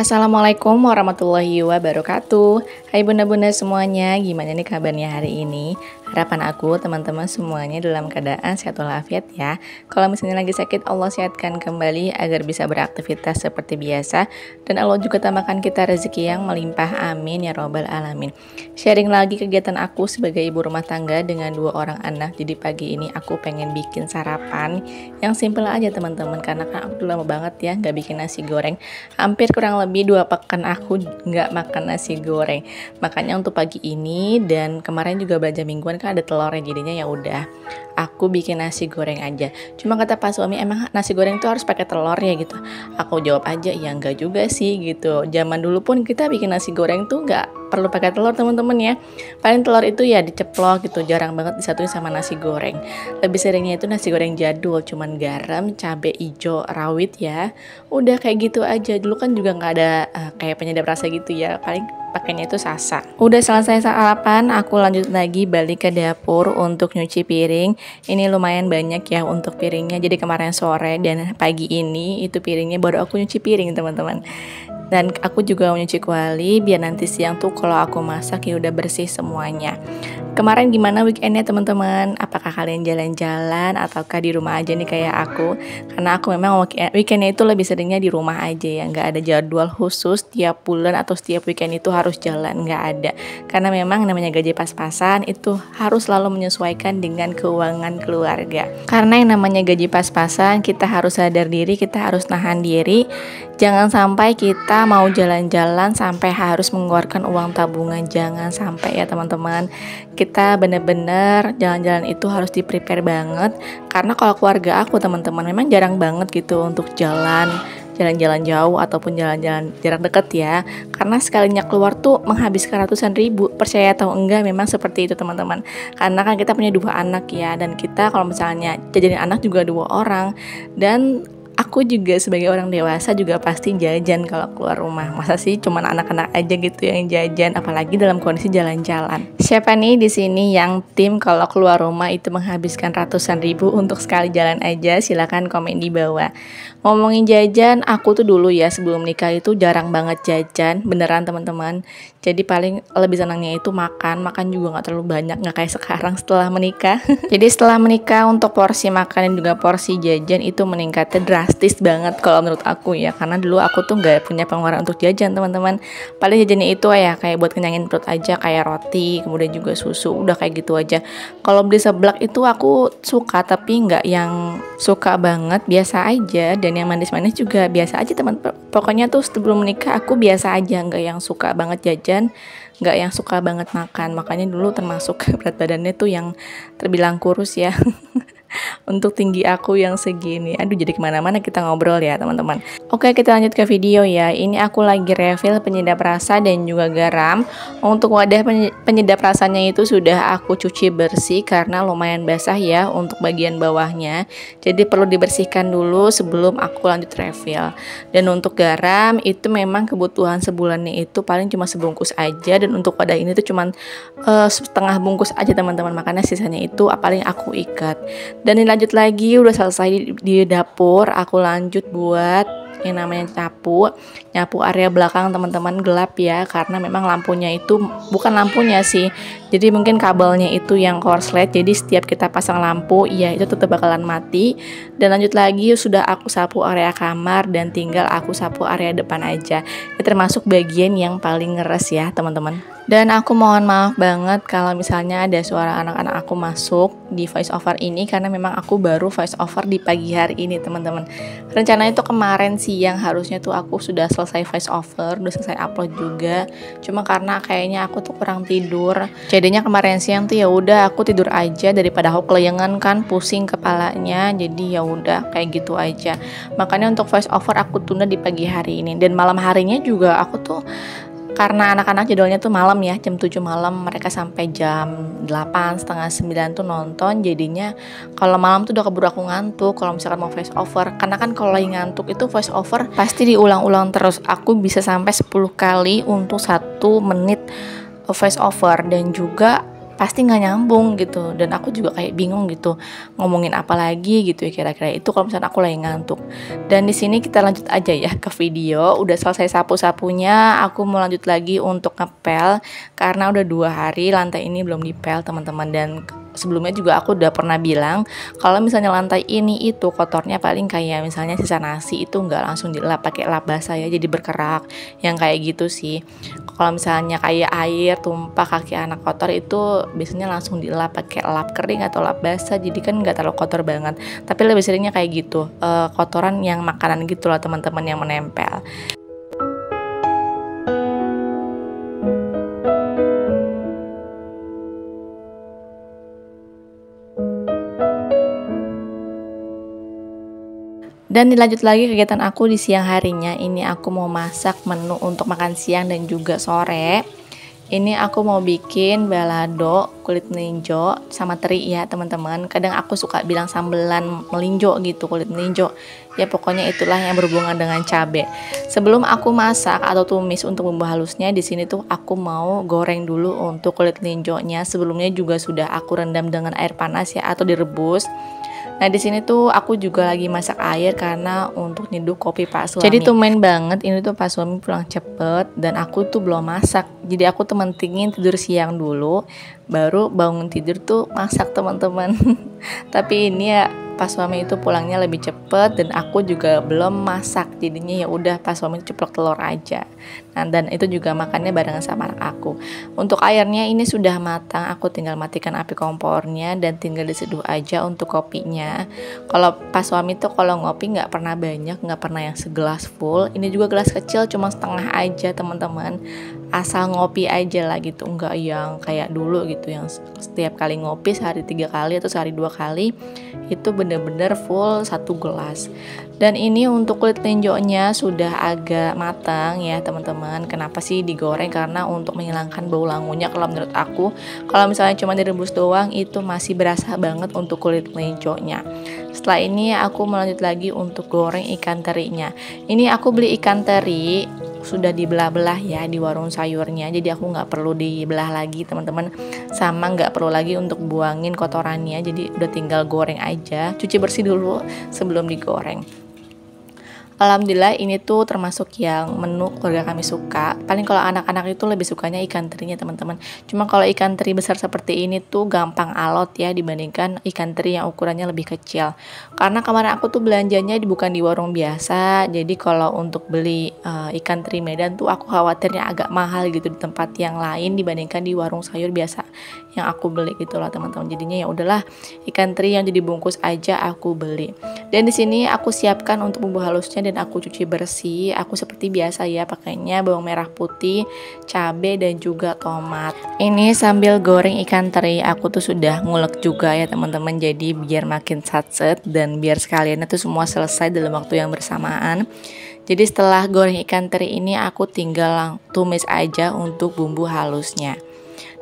Assalamualaikum warahmatullahi wabarakatuh. Hai bunda-bunda semuanya, gimana nih kabarnya hari ini? Harapan aku teman-teman semuanya dalam keadaan sehat walafiat ya. Kalau misalnya lagi sakit, Allah sehatkan kembali agar bisa beraktivitas seperti biasa. Dan Allah juga tambahkan kita rezeki yang melimpah, amin ya robbal alamin. Sharing lagi kegiatan aku sebagai ibu rumah tangga dengan 2 orang anak. Jadi pagi ini aku pengen bikin sarapan yang simple aja teman-teman, karena kan aku udah lama banget ya nggak bikin nasi goreng. Hampir kurang lebih 2 pekan aku nggak makan nasi goreng. Makanya untuk pagi ini dan kemarin juga belanja mingguan kan ada telurnya, jadinya ya udah aku bikin nasi goreng aja. Cuma kata Pak suami, emang nasi goreng tuh harus pakai telur ya gitu. Aku jawab aja, ya enggak juga sih gitu. Zaman dulu pun kita bikin nasi goreng tuh nggak perlu pakai telur teman-teman ya. Paling telur itu ya diceplok gitu, jarang banget disatuin sama nasi goreng. Lebih seringnya itu nasi goreng jadul, cuman garam, cabai hijau, rawit ya. Udah kayak gitu aja. Dulu kan juga nggak ada kayak penyedap rasa gitu ya. Paling pakainya itu sasa. Udah selesai sarapan, aku lanjut lagi balik ke dapur untuk nyuci piring. Ini lumayan banyak ya untuk piringnya. Jadi kemarin sore dan pagi ini itu piringnya baru aku nyuci piring teman-teman. Dan aku juga mau nyuci kuali biar nanti siang tuh kalau aku masak ya udah bersih semuanya. Kemarin gimana weekendnya teman-teman? Apakah kalian jalan-jalan ataukah di rumah aja nih kayak aku? Karena aku memang weekendnya itu lebih seringnya di rumah aja ya, nggak ada jadwal khusus tiap bulan atau setiap weekend itu harus jalan, nggak ada. Karena memang namanya gaji pas-pasan itu harus selalu menyesuaikan dengan keuangan keluarga. Karena yang namanya gaji pas-pasan kita harus sadar diri, kita harus nahan diri. Jangan sampai kita mau jalan-jalan sampai harus mengeluarkan uang tabungan, jangan sampai ya teman-teman. Kita bener-bener jalan-jalan itu harus di-prepare banget. Karena kalau keluarga aku teman-teman memang jarang banget gitu untuk jalan-jalan jauh ataupun jalan-jalan jarak dekat ya. Karena sekalinya keluar tuh menghabiskan ratusan ribu. Percaya atau enggak memang seperti itu teman-teman. Karena kan kita punya 2 anak ya, dan kita kalau misalnya jajanin anak juga 2 orang. Dan aku juga sebagai orang dewasa juga pasti jajan kalau keluar rumah. Masa sih cuma anak-anak aja gitu yang jajan, apalagi dalam kondisi jalan-jalan. Siapa nih di sini yang tim kalau keluar rumah itu menghabiskan ratusan ribu untuk sekali jalan aja? Silakan komen di bawah. Ngomongin jajan, aku tuh dulu ya sebelum nikah itu jarang banget jajan, beneran teman-teman. Jadi paling lebih senangnya itu makan juga nggak terlalu banyak, nggak kayak sekarang setelah menikah. Jadi setelah menikah untuk porsi makan dan juga porsi jajan itu meningkatnya drastis banget kalau menurut aku ya. Karena dulu aku tuh nggak punya pengeluaran untuk jajan teman-teman. Paling jajannya itu ya kayak buat kenyangin perut aja, kayak roti, kemudian juga susu, udah kayak gitu aja. Kalau beli seblak itu aku suka tapi nggak yang suka banget, biasa aja. Dan yang manis-manis juga biasa aja teman. Pokoknya tuh sebelum menikah aku biasa aja, nggak yang suka banget jajan, nggak yang suka banget makan. Makanya dulu termasuk berat badannya tuh yang terbilang kurus ya. Untuk tinggi aku yang segini. Aduh, jadi kemana-mana kita ngobrol ya teman-teman. Oke, kita lanjut ke video ya. Ini aku lagi refill penyedap rasa dan juga garam. Untuk wadah penyedap rasanya itu sudah aku cuci bersih karena lumayan basah ya untuk bagian bawahnya. Jadi perlu dibersihkan dulu sebelum aku lanjut refill. Dan untuk garam itu memang kebutuhan sebulannya itu paling cuma sebungkus aja. Dan untuk wadah ini tuh cuma setengah bungkus aja teman-teman. Makanya sisanya itu paling aku ikat. Dan lanjut lagi, udah selesai di dapur, aku lanjut buat yang namanya nyapu area belakang teman-teman. Gelap ya, karena memang lampunya itu bukan lampunya sih, jadi mungkin kabelnya itu yang korslet, jadi setiap kita pasang lampu ya itu tetap bakalan mati. Dan lanjut lagi, sudah aku sapu area kamar dan tinggal aku sapu area depan aja. Ini termasuk bagian yang paling ngeres ya teman-teman. Dan aku mohon maaf banget kalau misalnya ada suara anak-anak aku masuk di voice over ini, karena memang aku baru voice over di pagi hari ini teman-teman. Rencananya itu kemarin siang harusnya tuh aku sudah selesai voice over, udah selesai upload juga. Cuma karena kayaknya aku tuh kurang tidur, jadinya kemarin siang tuh ya udah aku tidur aja daripada aku kelayangan kan, pusing kepalanya. Jadi ya udah kayak gitu aja. Makanya untuk voice over aku tunda di pagi hari ini. Dan malam harinya juga aku tuh, karena anak-anak jadwalnya tuh malam ya, jam 7 malam mereka sampai jam 8, setengah 9 tuh nonton. Jadinya kalau malam tuh udah keburu aku ngantuk kalau misalkan mau voice over. Karena kan kalau lagi ngantuk itu voice over pasti diulang-ulang terus. Aku bisa sampai 10 kali untuk 1 menit voice over. Dan juga pasti nggak nyambung gitu, dan aku juga kayak bingung gitu ngomongin apa lagi gitu ya kira-kira itu kalau misalnya aku lagi ngantuk. Dan di sini kita lanjut aja ya ke video. Udah selesai sapu-sapunya, aku mau lanjut lagi untuk ngepel karena udah 2 hari lantai ini belum dipel teman-teman. Dan sebelumnya juga aku udah pernah bilang kalau misalnya lantai ini itu kotornya paling kayak misalnya sisa nasi itu nggak langsung dilap pakai lap basah ya, jadi berkerak yang kayak gitu sih. Kalau misalnya kayak air tumpah kaki anak kotor itu biasanya langsung dilap pakai lap kering atau lap basah, jadi kan nggak terlalu kotor banget. Tapi lebih seringnya kayak gitu, kotoran yang makanan gitu loh teman-teman yang menempel. Dan dilanjut lagi kegiatan aku di siang harinya. Ini aku mau masak menu untuk makan siang dan juga sore. Ini aku mau bikin balado kulit melinjo sama teri ya teman-teman. Kadang aku suka bilang sambelan melinjo gitu, kulit melinjo. Ya pokoknya itulah yang berhubungan dengan cabai. Sebelum aku masak atau tumis untuk bumbu halusnya, di sini tuh aku mau goreng dulu untuk kulit melinjonya. Sebelumnya juga sudah aku rendam dengan air panas ya atau direbus. Nah di sini tuh aku juga lagi masak air karena untuk nyeduh kopi Pak Suami. Jadi tumben banget ini tuh Pak Suami pulang cepet dan aku tuh belum masak. Jadi aku tuh mentingin tidur siang dulu, baru bangun tidur tuh masak teman-teman. Tapi ini ya Pak Suami itu pulangnya lebih cepet dan aku juga belum masak. Jadinya ya udah Pak Suami ceplok telur aja. Nah, dan itu juga makannya barengan sama anak aku. Untuk airnya ini sudah matang, aku tinggal matikan api kompornya dan tinggal diseduh aja untuk kopinya. Kalau Pak Suami tuh kalau ngopi nggak pernah banyak, nggak pernah yang segelas full. Ini juga gelas kecil cuma setengah aja teman-teman. Asal ngopi aja lah gitu, nggak yang kayak dulu gitu yang setiap kali ngopi sehari 3 kali atau sehari 2 kali. Itu bener-bener full 1 gelas. Dan ini untuk kulit melinjonya sudah agak matang ya teman-teman. Kenapa sih digoreng? Karena untuk menghilangkan bau langunya. Kalau menurut aku, kalau misalnya cuma direbus doang itu masih berasa banget untuk kulit melinjonya. Setelah ini aku melanjut lagi untuk goreng ikan terinya. Ini aku beli ikan teri sudah dibelah-belah ya di warung sayurnya, jadi aku nggak perlu dibelah lagi teman-teman, sama nggak perlu lagi untuk buangin kotorannya, jadi udah tinggal goreng aja, cuci bersih dulu sebelum digoreng. Alhamdulillah ini tuh termasuk yang menu keluarga kami suka. Paling kalau anak-anak itu lebih sukanya ikan terinya teman-teman. Cuma kalau ikan teri besar seperti ini tuh gampang alot ya dibandingkan ikan teri yang ukurannya lebih kecil. Karena kemarin aku tuh belanjanya bukan di warung biasa. Jadi kalau untuk beli ikan teri Medan tuh aku khawatirnya agak mahal gitu di tempat yang lain dibandingkan di warung sayur biasa yang aku beli gitu loh teman-teman. Jadinya ya udahlah ikan teri yang jadi bungkus aja aku beli. Dan di sini aku siapkan untuk bumbu halusnya dan aku cuci bersih. Aku seperti biasa ya pakainya bawang merah putih, cabai dan juga tomat. Ini sambil goreng ikan teri aku tuh sudah ngulek juga ya teman-teman. Jadi biar makin satset dan biar sekalian itu semua selesai dalam waktu yang bersamaan. Jadi setelah goreng ikan teri ini aku tinggal tumis aja untuk bumbu halusnya.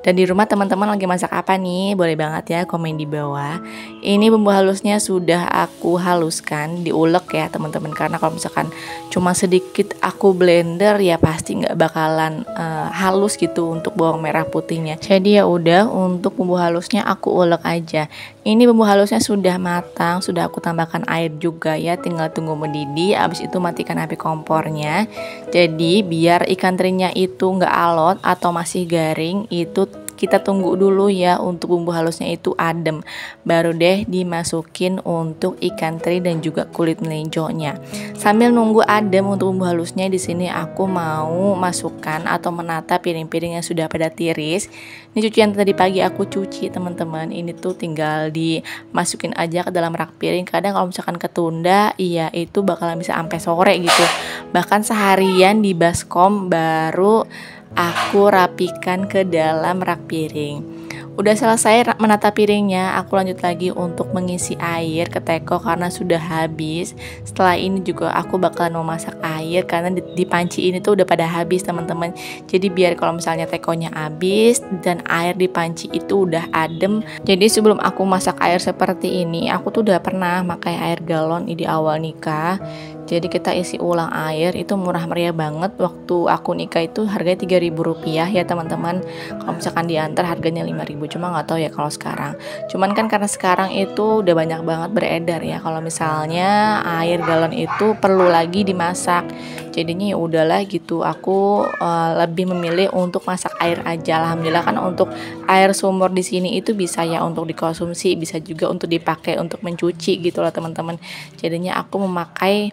Dan di rumah teman-teman lagi masak apa nih? Boleh banget ya komen di bawah. Ini bumbu halusnya sudah aku haluskan, diulek ya teman-teman. Karena kalau misalkan cuma sedikit aku blender ya pasti nggak bakalan halus gitu untuk bawang merah putihnya. Jadi ya udah untuk bumbu halusnya aku ulek aja. Ini bumbu halusnya sudah matang, sudah aku tambahkan air juga ya. Tinggal tunggu mendidih. Abis itu matikan api kompornya. Jadi biar ikan terinya itu nggak alot atau masih garing itu kita tunggu dulu ya untuk bumbu halusnya itu adem, baru deh dimasukin untuk ikan teri dan juga kulit melinjonya. Sambil nunggu adem untuk bumbu halusnya, di sini aku mau masukkan atau menata piring-piring yang sudah pada tiris. Ini cucian tadi pagi aku cuci teman-teman. Ini tuh tinggal dimasukin aja ke dalam rak piring. Kadang kalau misalkan ketunda, iya itu bakalan bisa sampai sore gitu. Bahkan seharian di baskom baru aku rapikan ke dalam rak piring. Udah selesai menata piringnya, aku lanjut lagi untuk mengisi air ke teko karena sudah habis. Setelah ini juga aku bakalan memasak air karena di panci ini tuh udah pada habis teman-teman. Jadi biar kalau misalnya tekonya habis dan air di panci itu udah adem. Jadi sebelum aku masak air seperti ini, aku tuh udah pernah pakai air galon di awal nikah. Jadi kita isi ulang air itu murah meriah banget. Waktu aku nikah itu harganya Rp3.000 ya teman-teman. Kalau misalkan diantar harganya Rp5.000, cuma nggak tahu ya kalau sekarang. Cuman kan karena sekarang itu udah banyak banget beredar ya, kalau misalnya air galon itu perlu lagi dimasak. Jadinya ya udahlah gitu, aku lebih memilih untuk masak air aja. Alhamdulillah kan untuk air sumur di sini itu bisa ya untuk dikonsumsi, bisa juga untuk dipakai untuk mencuci gitu loh teman-teman. Jadinya aku memakai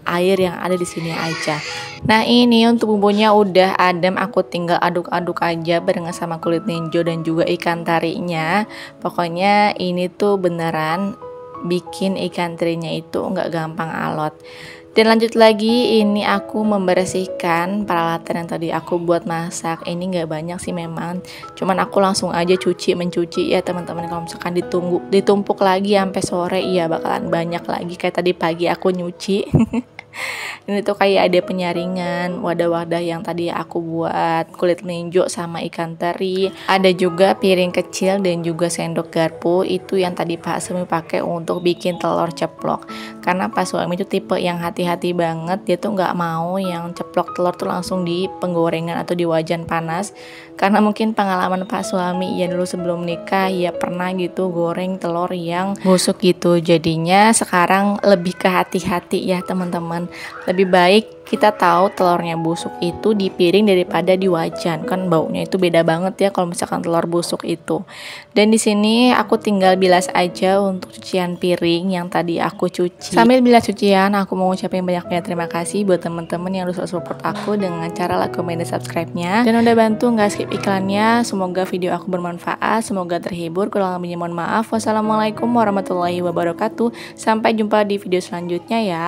air yang ada di sini aja. Nah ini untuk bumbunya udah adem, aku tinggal aduk-aduk aja barengan sama kulit ninjo dan juga ikan tarinya. Pokoknya ini tuh beneran bikin ikan tarinya itu nggak gampang alot. Dan lanjut lagi, ini aku membersihkan peralatan yang tadi aku buat masak. Ini nggak banyak sih memang, cuman aku langsung aja mencuci ya teman-teman. Kalau misalkan ditumpuk lagi sampai sore, iya bakalan banyak lagi. Kayak tadi pagi aku nyuci. Ini tuh kayak ada penyaringan wadah-wadah yang tadi aku buat kulit ninjo sama ikan teri. Ada juga piring kecil dan juga sendok garpu, itu yang tadi Pak Suami pakai untuk bikin telur ceplok. Karena Pak Suami itu tipe yang hati-hati banget, dia tuh nggak mau yang ceplok telur tuh langsung di penggorengan atau di wajan panas. Karena mungkin pengalaman Pak Suami ya dulu sebelum nikah ya pernah gitu goreng telur yang busuk gitu. Jadinya sekarang lebih ke hati-hati ya teman-teman. Lebih baik kita tahu telurnya busuk itu di piring daripada di wajan, kan baunya itu beda banget ya kalau misalkan telur busuk itu. Dan di sini aku tinggal bilas aja untuk cucian piring yang tadi aku cuci. Sambil bilas cucian, aku mau ngucapin banyak-banyak terima kasih buat teman-teman yang udah selalu support aku dengan cara like, comment, dan subscribe-nya, dan udah bantu nggak skip iklannya. Semoga video aku bermanfaat, semoga terhibur. Kurang lebihnya mohon maaf. Wassalamualaikum warahmatullahi wabarakatuh. Sampai jumpa di video selanjutnya ya.